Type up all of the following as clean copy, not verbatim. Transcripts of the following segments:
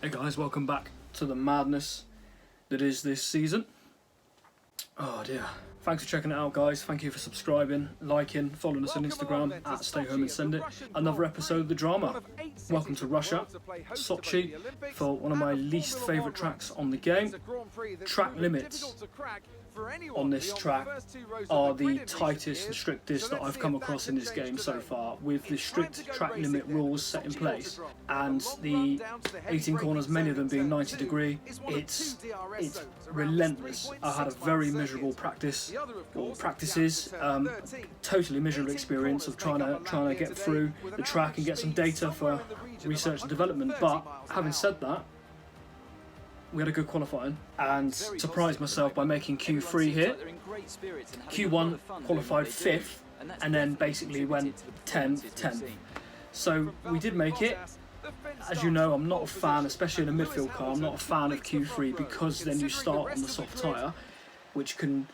Hey guys, welcome back to the madness that is this season. Oh dear. Thanks for checking it out, guys. Thank you for subscribing, liking, following us on Instagram at Stay Home and Send It. Another episode of the drama. Welcome to Russia, Sochi, for one of my least favourite tracks on the game. Track limits on this track are the tightest and strictest that I've come across in this game so far, with the strict track limit rules set in place and the 18 corners, many of them being 90 degree. It's relentless. I had a very miserable practices, totally miserable experience of trying to get through the track and get some data for research and development. But having said that, we had a good qualifying and surprised myself by making Q3 here. Q1 qualified 5th and then basically went 10th. So we did make it. As you know, I'm not a fan, especially in a midfield car, I'm not a fan of Q3 because then you start on the soft tyre, which can,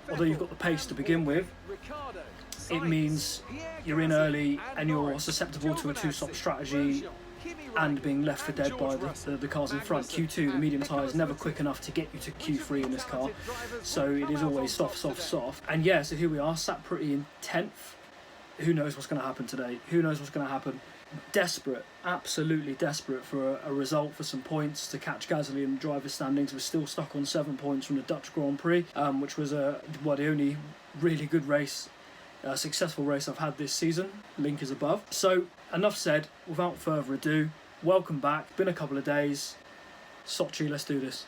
although you've got the pace to begin with, it means you're in early and you're susceptible to a two-stop strategy and being left for dead by the cars in front. Q2, the medium tyre is never quick enough to get you to Q3 in this car, so it is always soft. And yeah, so here we are, sat pretty in 10th. Who knows what's going to happen today? Who knows what's going to happen? Desperate, absolutely desperate for a result, for some points to catch Gasly in the driver's standings. We're still stuck on 7 points from the Dutch Grand Prix, which was the only really good race, successful race I've had this season. Link is above. So enough said, without further ado, welcome back. Been a couple of days. Sochi, let's do this.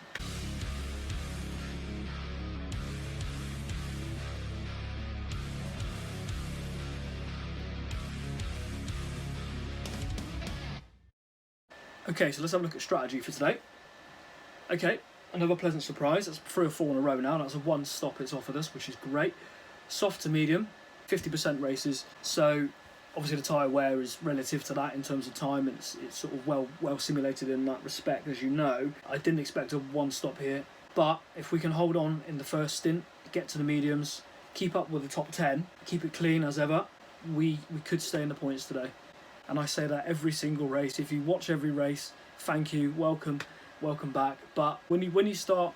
Okay, so let's have a look at strategy for today. Okay, another pleasant surprise. That's 3 or 4 in a row now. That's a 1 stop it's offered us, which is great. Soft to medium, 50% races. So obviously the tyre wear is relative to that in terms of time. It's sort of well simulated in that respect, as you know. I didn't expect a 1 stop here, but if we can hold on in the first stint, get to the mediums, keep up with the top 10, keep it clean as ever, we could stay in the points today. And I say that every single race. If you watch every race, thank you, welcome back. But when you start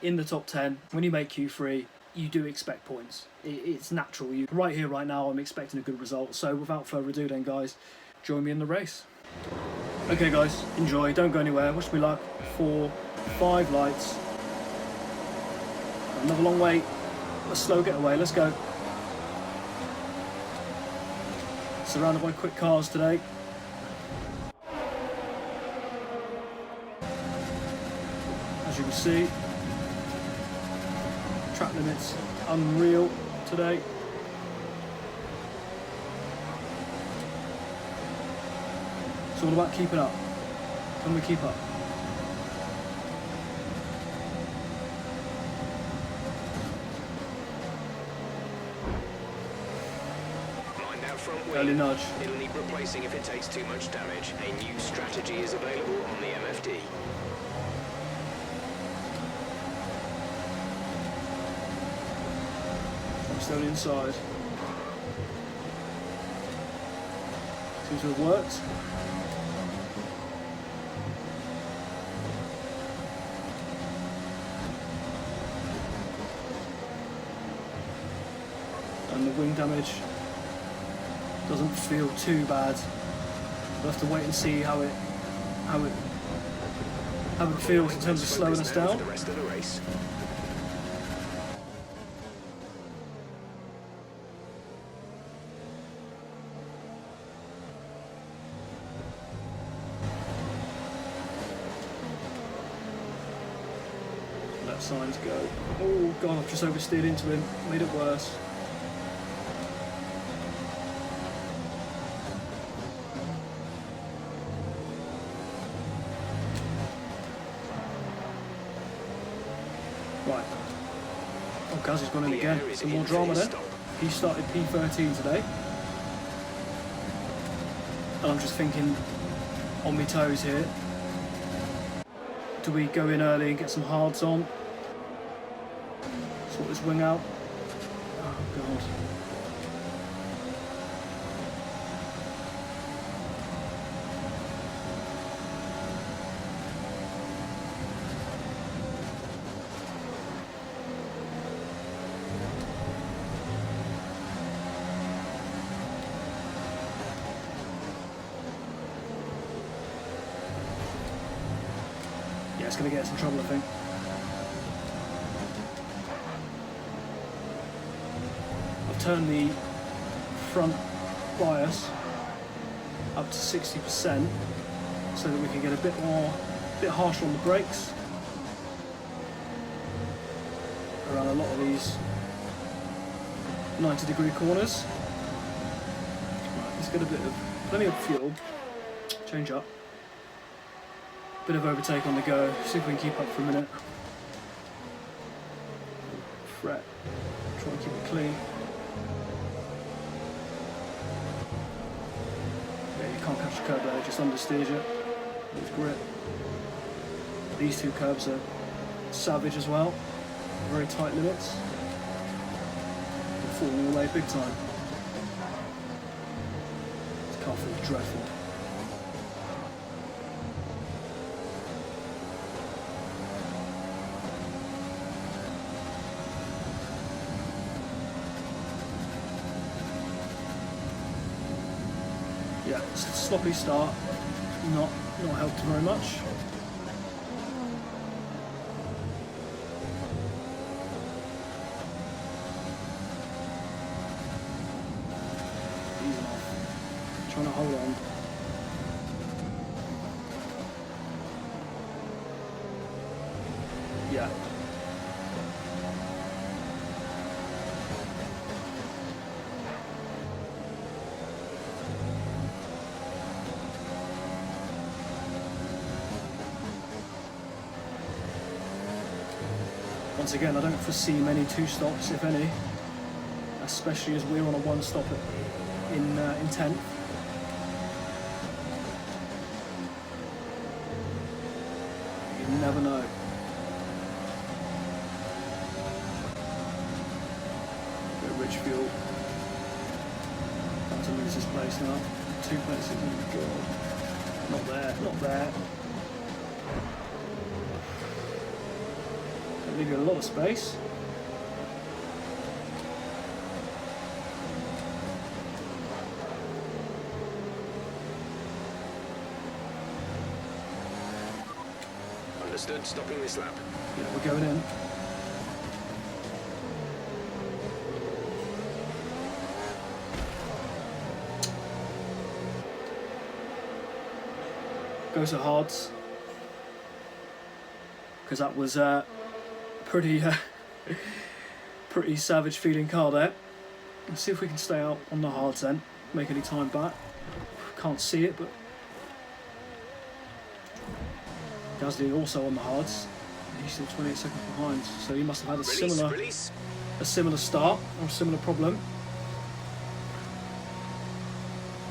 in the top 10, when you make Q3, you do expect points. It's natural. Right here, right now, I'm expecting a good result. So without further ado then, guys, join me in the race. Okay, guys, enjoy. Don't go anywhere. Wish me luck. 4, 5 lights. Another long wait. A slow getaway. Let's go. Surrounded by quick cars today. As you can see, track limits unreal today. It's all about keeping up. Can we keep up? Early nudge. It'll need replacing if it takes too much damage. A new strategy is available on the MFD. I'm still inside. Seems to have worked. And the wing damage doesn't feel too bad. We'll have to wait and see how it feels in terms of slowing us down. The rest of the race. Let signs go. Oh god, I've just oversteered into him. Made it worse. Right. Oh, Gasly's gone in again. Some more drama then. He started P13 today. And I'm just thinking on my toes here. Do we go in early and get some hards on? Sort this wing out. Oh, God. it's going to get us in trouble, I think. I've turned the front bias up to 60% so that we can get a bit harsher on the brakes around a lot of these 90-degree corners. Right, let's get plenty of fuel, change up, bit of overtake on the go, see if we can keep up for a minute. Fret, try and keep it clean. Yeah, you can't catch the curb there, it just understeers you with grip. These two curbs are savage as well, very tight limits. They're falling away big time. This car feels dreadful. Yeah, it's a sloppy start, not helped very much. Easing off, trying to hold on. Yeah. Once again, I don't foresee many two-stops, if any, especially as we're on a one-stop in 10th. You never know. Bit of rich fuel. About to lose this place now. 2 places, oh god. Not there, not there. Leave you a lot of space. Understood, stopping this lap. Yeah, we're going in. Goes to hards. Because that was pretty savage feeling car there. Let's see if we can stay out on the hards then, make any time back. Can't see it, but Gasly also on the hards. He's still 28 seconds behind, so he must have had a similar start or a similar problem.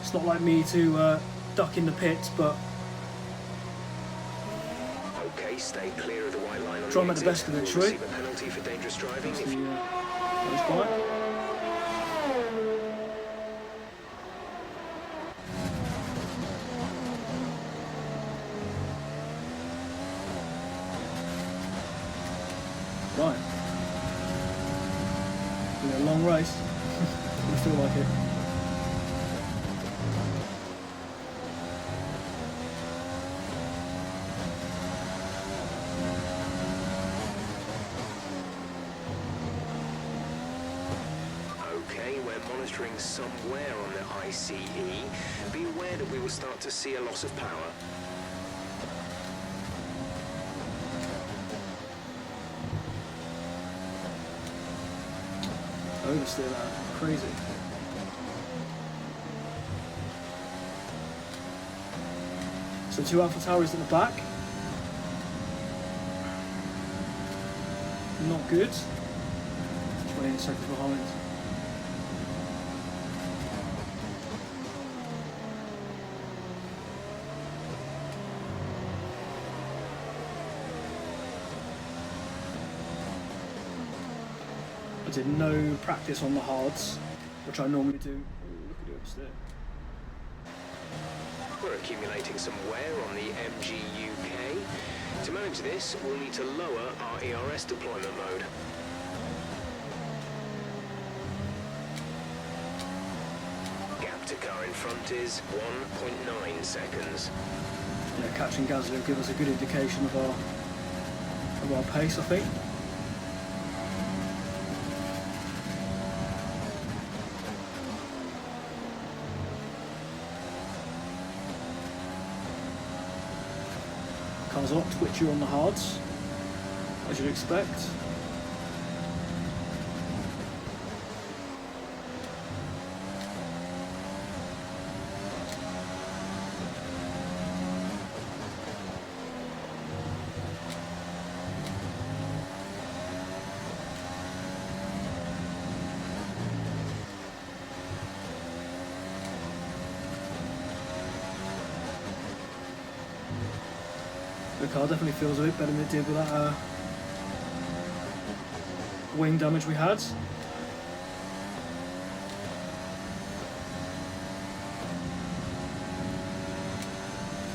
It's not like me to duck in the pits, but okay, stay clear of the white line on try and the make the best of it, shall we? receive a penalty for dangerous driving. That's the goes by. Right. Been a long race. I feel like it. Okay, we're monitoring somewhere on the ICE. Be aware that we will start to see a loss of power. Oversteer that. Crazy. So 2 Alpha Tauris at the back. Not good. 28 seconds behind. I did no practice on the hards, which I normally do. Ooh, look at it upstairs. We're accumulating some wear on the MG UK. To manage this, we'll need to lower our ERS deployment mode. Gap to car in front is 1.9 seconds. Yeah, catching Gasly will give us a good indication of our of our pace, I think. Car's a lot twitchier on the hards, as you'd expect. The car definitely feels a bit better than it did with that wing damage we had.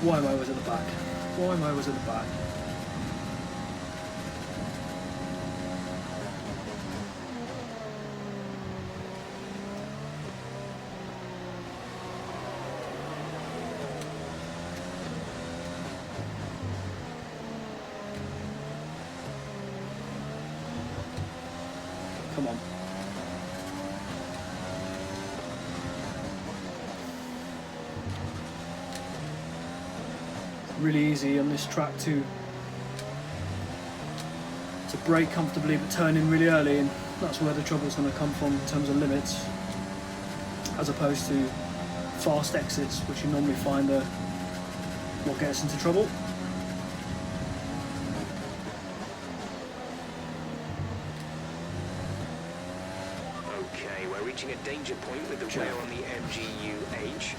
Why am I always at the back? Why am I always at the back? Come on. Really easy on this track to brake comfortably but turn in really early, and that's where the trouble's going to come from in terms of limits, as opposed to fast exits, which you normally find are what gets into trouble. Okay, we're reaching a danger point with the wear on the MGU-H.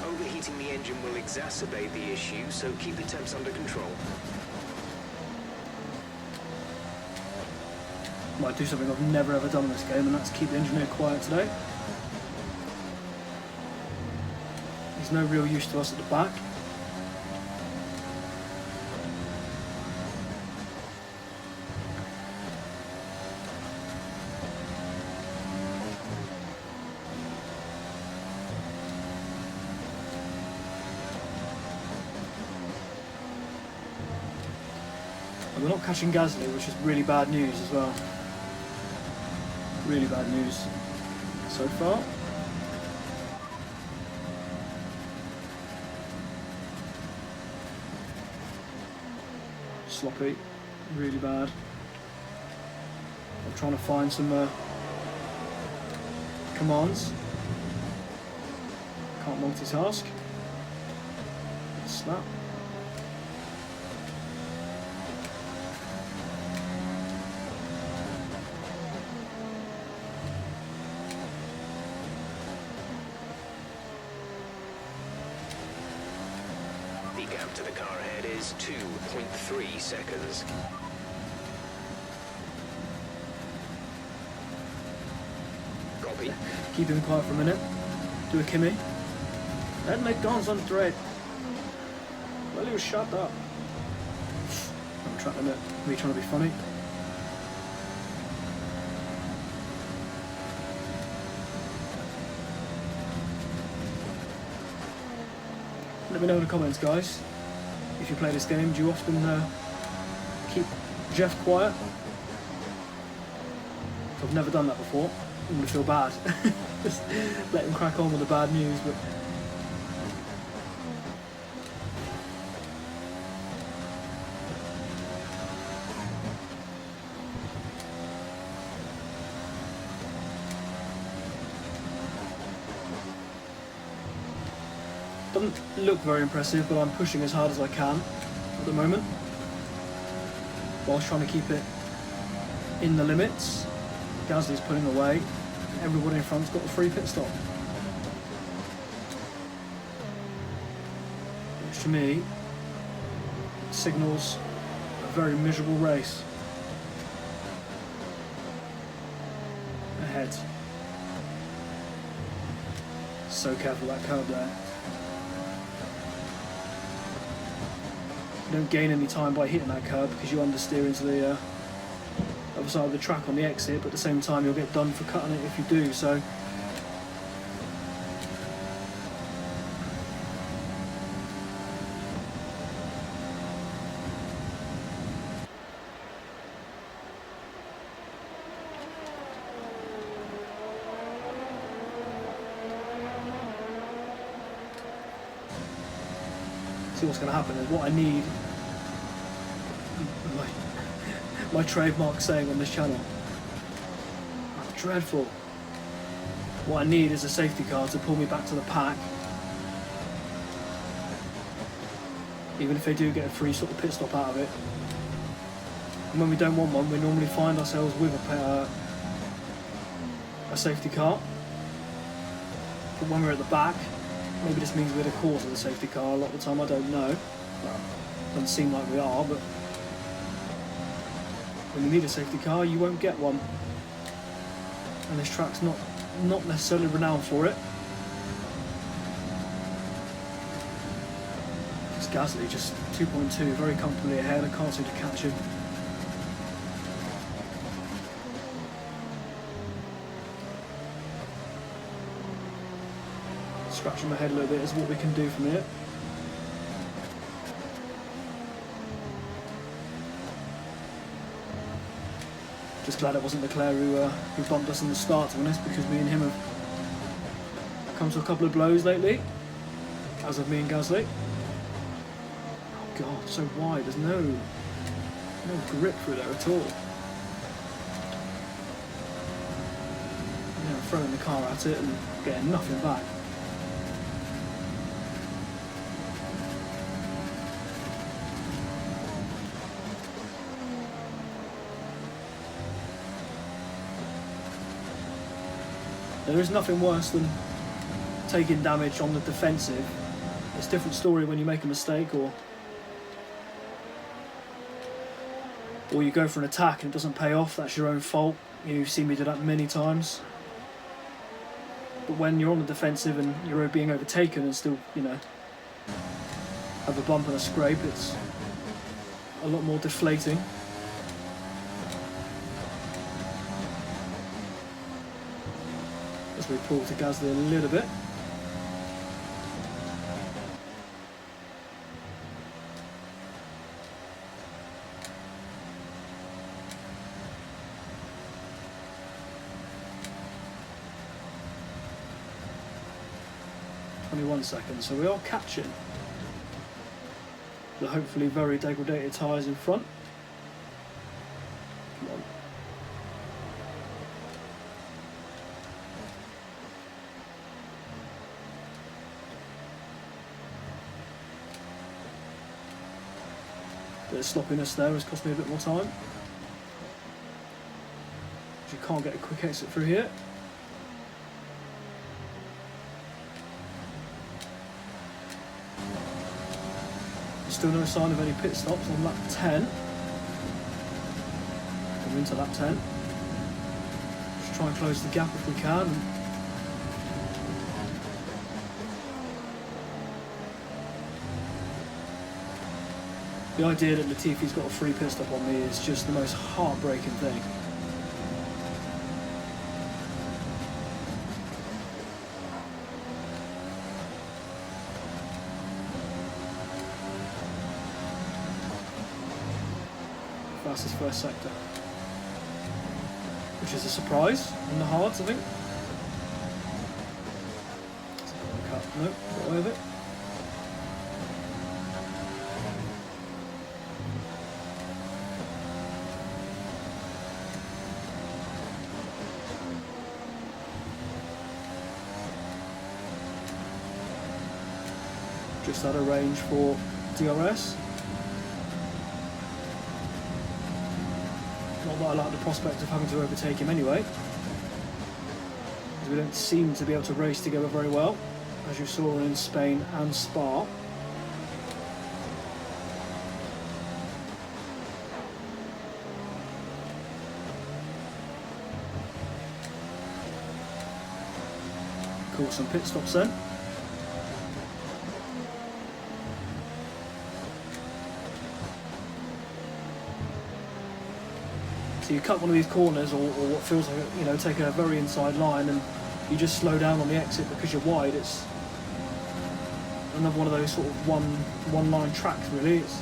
Overheating the engine will exacerbate the issue, so keep the temps under control. Might do something I've never ever done in this game, and that's keep the engineer quiet today. He's no real use to us at the back. And we're not catching Gasly, which is really bad news as well. Really bad news so far. Sloppy, really bad. I'm trying to find some commands. Can't multitask. Snap. The gap to the car ahead is 2.3 seconds. Copy. Keep him quiet for a minute. Do a Kimmy. Let me concentrate. Well, he was shut up. I'm trying to me trying to be funny. Let me know in the comments, guys, if you play this game. Do you often keep Jeff quiet? I've never done that before. I'm going to feel bad. Just let him crack on with the bad news. But doesn't look very impressive, but I'm pushing as hard as I can at the moment, whilst trying to keep it in the limits. Gasly's pulling away. Everybody in front's got a free pit stop, which to me signals a very miserable race ahead. So careful that curve there. You don't gain any time by hitting that curb because you understeer into the other side of the track on the exit, but at the same time you'll get done for cutting it if you do. So See what's going to happen is what I need. My trademark saying on this channel. Oh, dreadful. What I need is a safety car to pull me back to the pack. Even if they do get a free sort of pit stop out of it. And when we don't want one, we normally find ourselves with a safety car. But when we're at the back, maybe this means we're the cause of the safety car a lot of the time, I don't know. Well, doesn't seem like we are, but when you need a safety car, you won't get one. And this track's not necessarily renowned for it. It's Gasly just 2.2, very comfortably ahead. I can't seem to catch him. Scratching my head a little bit is what we can do from here. Just glad it wasn't Leclerc who bumped us in the start, to be honest, because me and him have come to a couple of blows lately, as of me and Gasly. Oh god, so wide, there's no grip through there at all. Yeah, throwing the car at it and getting nothing back. There is nothing worse than taking damage on the defensive. It's a different story when you make a mistake or you go for an attack and it doesn't pay off. That's your own fault. You've seen me do that many times. But when you're on the defensive and you're being overtaken and still, you know, have a bump and a scrape, it's a lot more deflating. As we pull to Gasly a little bit. Seconds, so we are catching the hopefully very degraded tyres in front. Come on. Bit of sloppiness there has cost me a bit more time. You can't get a quick exit through here. Still no sign of any pit stops on lap 10. We're into lap 10. Just try and close the gap if we can. The idea that Latifi's got a free pit stop on me is just the most heartbreaking thing. Fastest first sector, which is a surprise on the hards, I think. Nope, got away with it. Just out of range for DRS. Not that I like the prospect of having to overtake him anyway, because we don't seem to be able to race together very well, as you saw in Spain and Spa. Cool, some pit stops then. So you cut one of these corners, or what feels like, you know, take a very inside line, and you just slow down on the exit because you're wide. It's another one of those sort of one line tracks, really. It's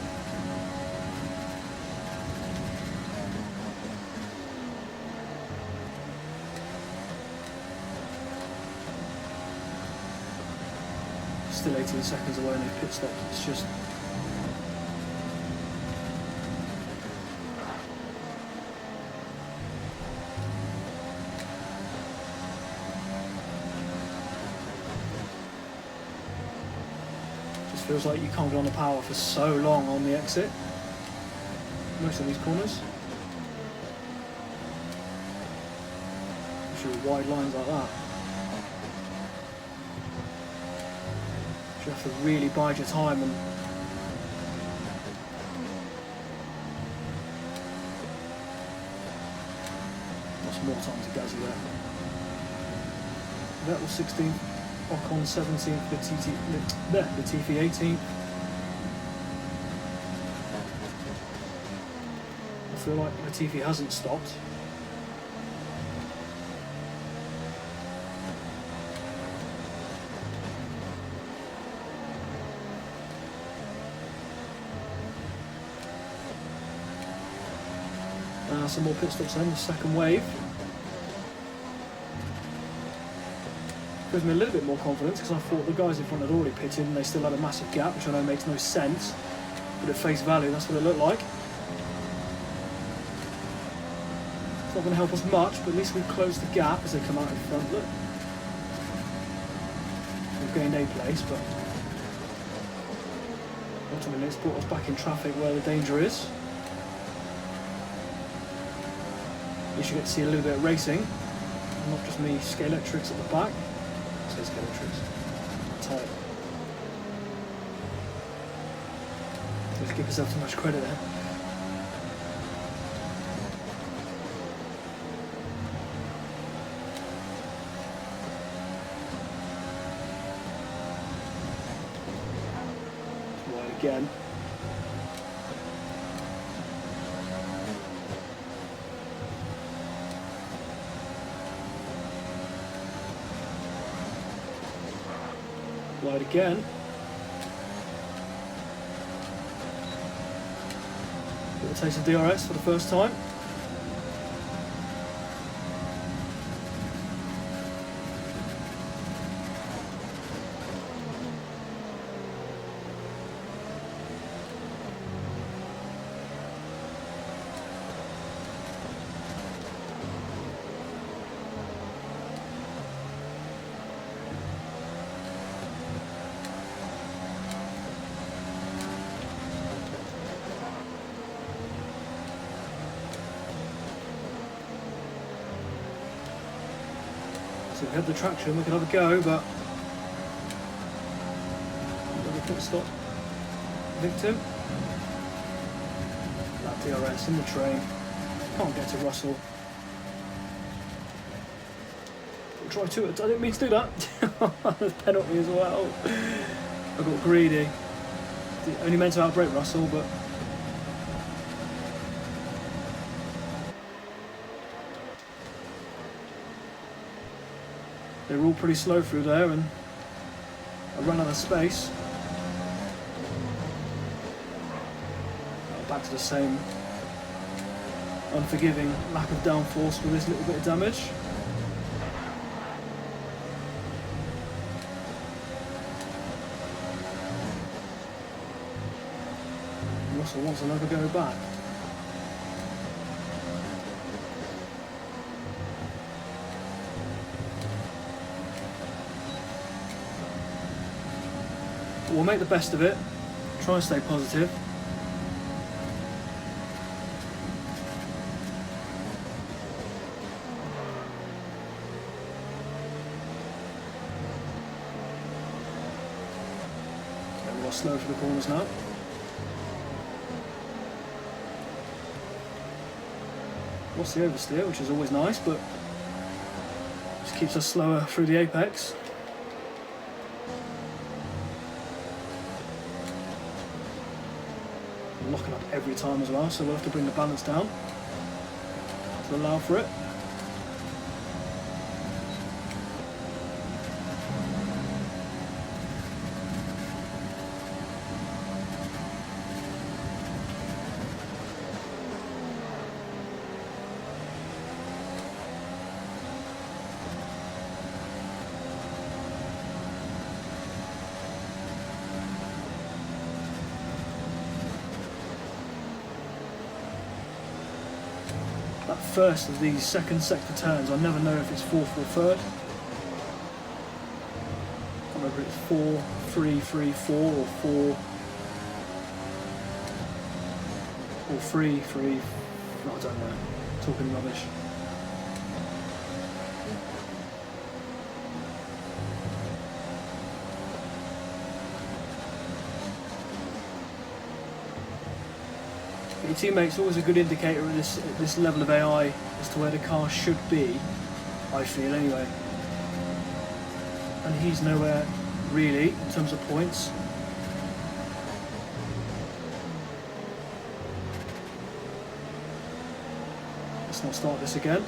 still 18 seconds away and they pit stopped. It's just... just feels like you can't go on the power for so long on the exit. Most of these corners. Especially wide lines like that. You have to really bide your time and lots more time to Gazzy there. Vettel 16th, Ocon 17th, Latifi 18th. I feel like Latifi hasn't stopped. Some more pit stops then, the second wave. Gives me a little bit more confidence because I thought the guys in front had already pitted and they still had a massive gap, which I know makes no sense, but at face value that's what it looked like. It's not going to help us much, but at least we've closed the gap as they come out in front. Look, we've gained a place, but ultimately it's brought us back in traffic where the danger is. You should get to see a little bit of racing, not just me Scalextrics at the back. Say Scalextrics. Tight. Just give yourself too much credit there. Wide again. Wide again. Bit of a taste of DRS for the first time. So we had the traction, we could have a go, but another pit stop victim. That DRS in the train. Can't get to Russell. Try to, I didn't mean to do that. There's penalty as well. I got greedy. Only meant to outbrake Russell, but they were all pretty slow through there and I ran out of space. Back to the same unforgiving lack of downforce with this little bit of damage. Russell wants another go back. We'll make the best of it, try and stay positive. Okay, we'll go slow for the corners now. Lost the oversteer, which is always nice, but just keeps us slower through the apex. Locking up every time as well, so we'll have to bring the balance down to allow for it. that first of these second sector turns. I never know if it's fourth or third. I can't remember if it's 4, 3, 3, 4 or 4 or 3, 3. I don't know. Talking rubbish. Your teammate's always a good indicator at this level of AI as to where the car should be, I feel anyway. And he's nowhere really in terms of points. Let's not start this again.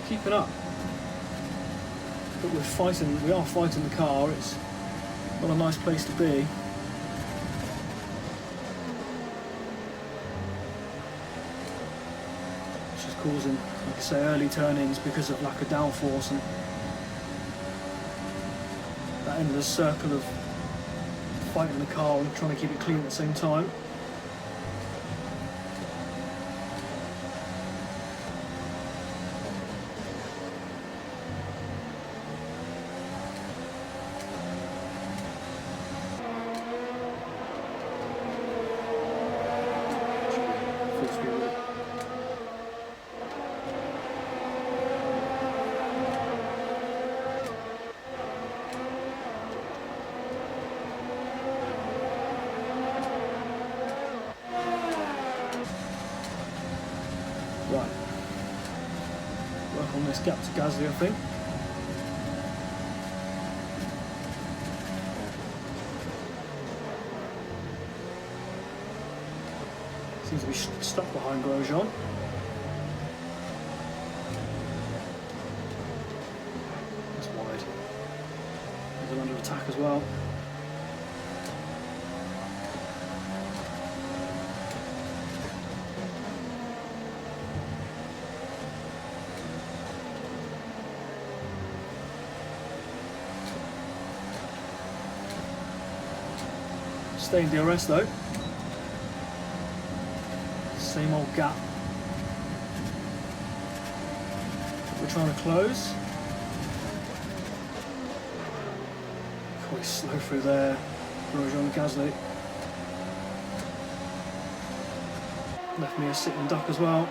Keeping up, but we are fighting the car. It's not a nice place to be. It's just causing, like I say, early turn-ins because of lack of downforce and that endless circle of fighting the car and trying to keep it clean at the same time. Right, work on this gap to Gasly, I think. Seems to be stuck behind Grosjean. That's wide. He's under attack as well. Stay in DRS though. Same old gap. We're trying to close. Quite slow through there. Grosjean, Gasly. Left me a sitting duck as well.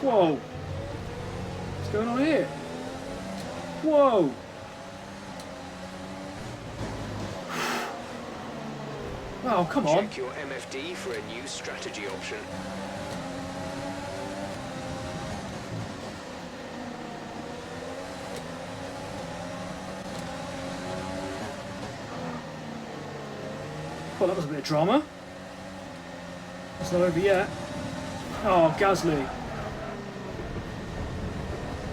Whoa! What's going on here? Whoa! Wow, come on. Check your MFD for a new strategy option. Well, that was a bit of drama. It's not over yet. Oh, Gasly.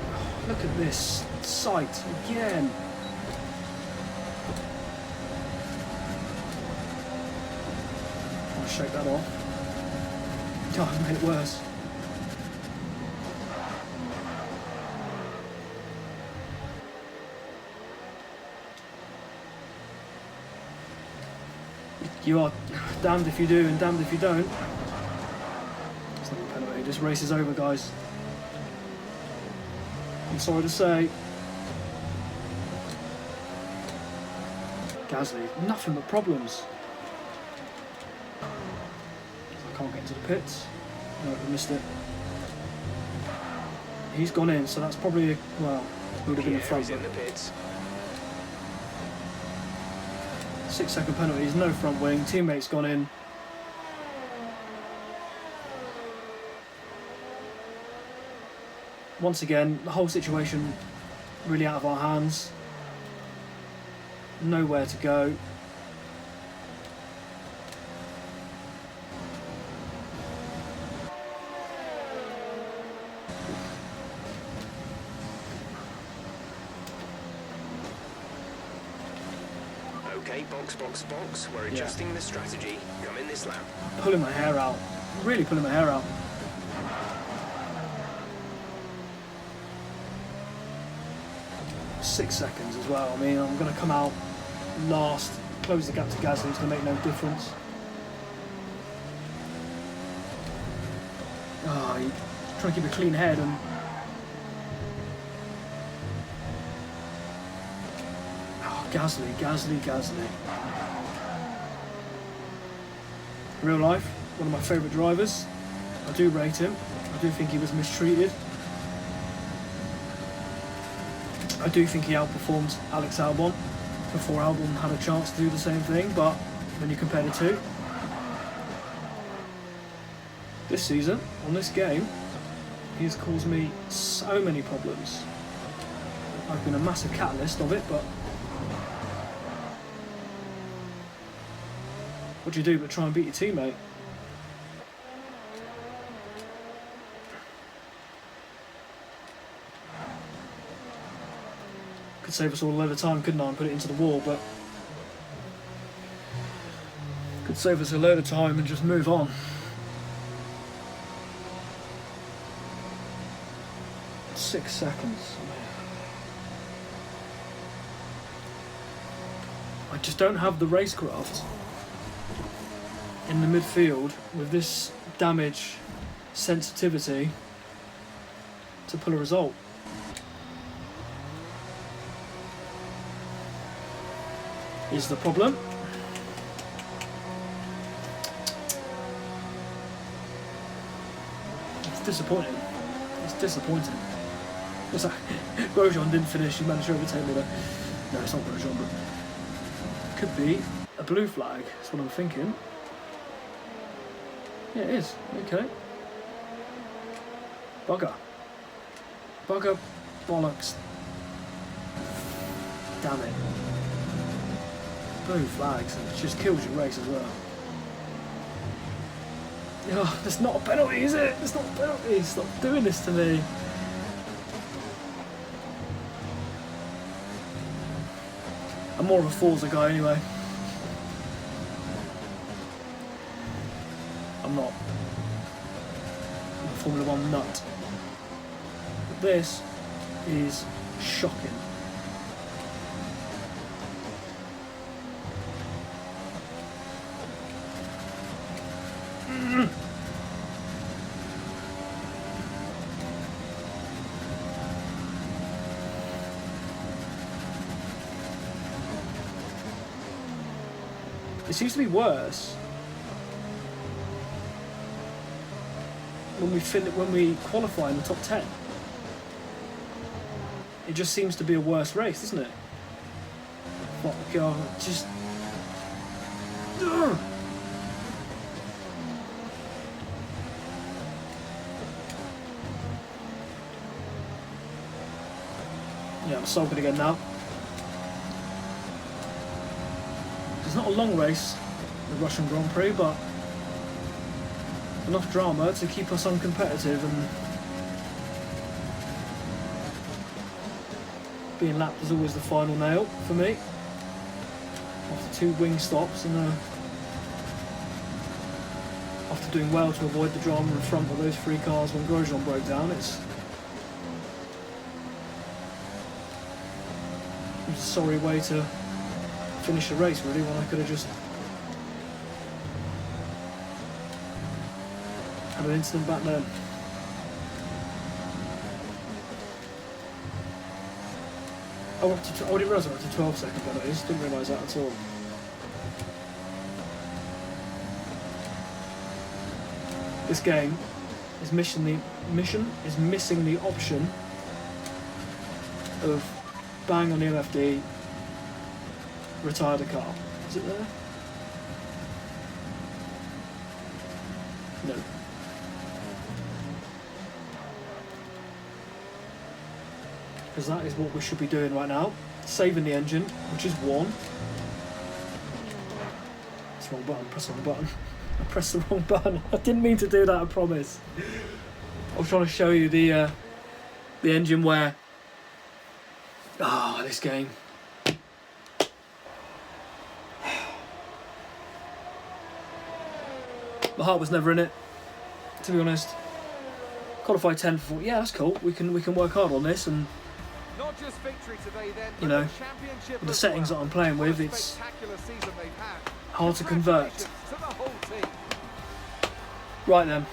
Oh, look at this sight again. I'll shake that off. God, I made it worse. You are damned if you do and damned if you don't. It's not a penalty, this race is over, guys. I'm sorry to say. Gasly, nothing but problems. I can't get into the pits. No, I missed it. He's gone in, so that's probably, well, would have been the front. In the pits. 6-second penalties, no front wing, teammate's gone in. Once again, the whole situation really out of our hands. Nowhere to go. Okay, box, box, box. We're adjusting the strategy. Come in this lap. Pulling my hair out. Really pulling my hair out. Six seconds as well. I mean, I'm going to come out last, close the gap to Gasly. It's going to make no difference. Oh, you're trying to keep a clean head and... Oh, Gasly. In real life, one of my favourite drivers. I do rate him. I do think he was mistreated. I do think he outperformed Alex Albon before Albon had a chance to do the same thing, but when you compare the two, this season, on this game, he has caused me so many problems. I've been a massive catalyst of it, but what do you do but try and beat your teammate? Could save us all a load of time, couldn't I, and put it into the wall, but could save us a load of time and just move on. 6 seconds. I just don't have the racecraft in the midfield with this damage sensitivity to pull a result. Is the problem. It's disappointing. It's disappointing. What's that? Grosjean didn't finish, he managed to overtake me there. No, it's not Grosjean, but could be a blue flag, that's what I'm thinking. Yeah, it is. Okay. Bugger. Bugger bollocks. Damn it. Blue flags, and it just kills your race as well. Oh, that's not a penalty, is it? It's not a penalty. Stop doing this to me. I'm more of a Forza guy anyway. I'm not. I'm a Formula 1 nut. But this is shocking. It seems to be worse when we qualify in the top 10. It just seems to be a worse race, doesn't it? Fuck, God, just... Ugh. Yeah, I'm sulking again now. It's not a long race, the Russian Grand Prix, but enough drama to keep us uncompetitive, and being lapped is always the final nail for me. After 2 wing stops and after doing well to avoid the drama in front of those 3 cars when Grosjean broke down, it was a sorry way to finish the race, really, when I could have just had an incident back then. Oh, I didn't realise we're up to 12-second penalties. Didn't realise that at all. This game is missing the option of bang on the MFD, retire the car. Is it there? No. Because that is what we should be doing right now. Saving the engine, which is 1. That's the wrong button, press the wrong button. I pressed the wrong button. I didn't mean to do that, I promise. I was trying to show you the engine wear. Ah, this game. My heart was never in it, to be honest. Qualified 10th. Yeah, that's cool. We can work hard on this, and Not just victory today, then, you know, championship with the as settings well. that I'm playing with, What a it's spectacular season they've had. hard to convert. Congratulations to the whole team. Right then,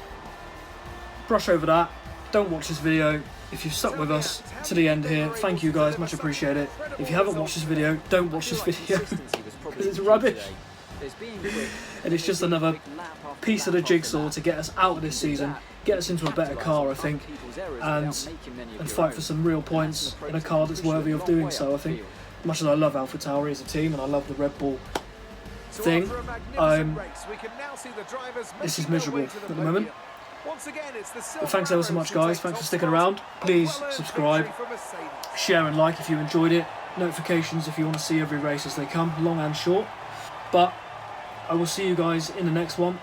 brush over that. Don't watch this video. If you've stuck with us to the end here, thank you guys, much appreciated. If you haven't watched this video, don't watch this video because it's rubbish. And it's just another piece of the jigsaw to get us out of this season, get us into a better car, I think, and fight for some real points in a car that's worthy of doing so. I think, much as I love AlphaTauri as a team and I love the Red Bull thing, this is miserable at the moment. But thanks ever so much, guys. Thanks for sticking around. Please subscribe, share and like if you enjoyed it. Notifications if you want to see every race as they come, long and short. But I will see you guys in the next one.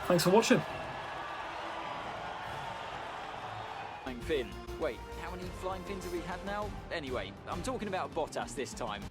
Thanks for watching. Flying fin. Wait, how many flying fins have we had now? Anyway, I'm talking about Bottas this time.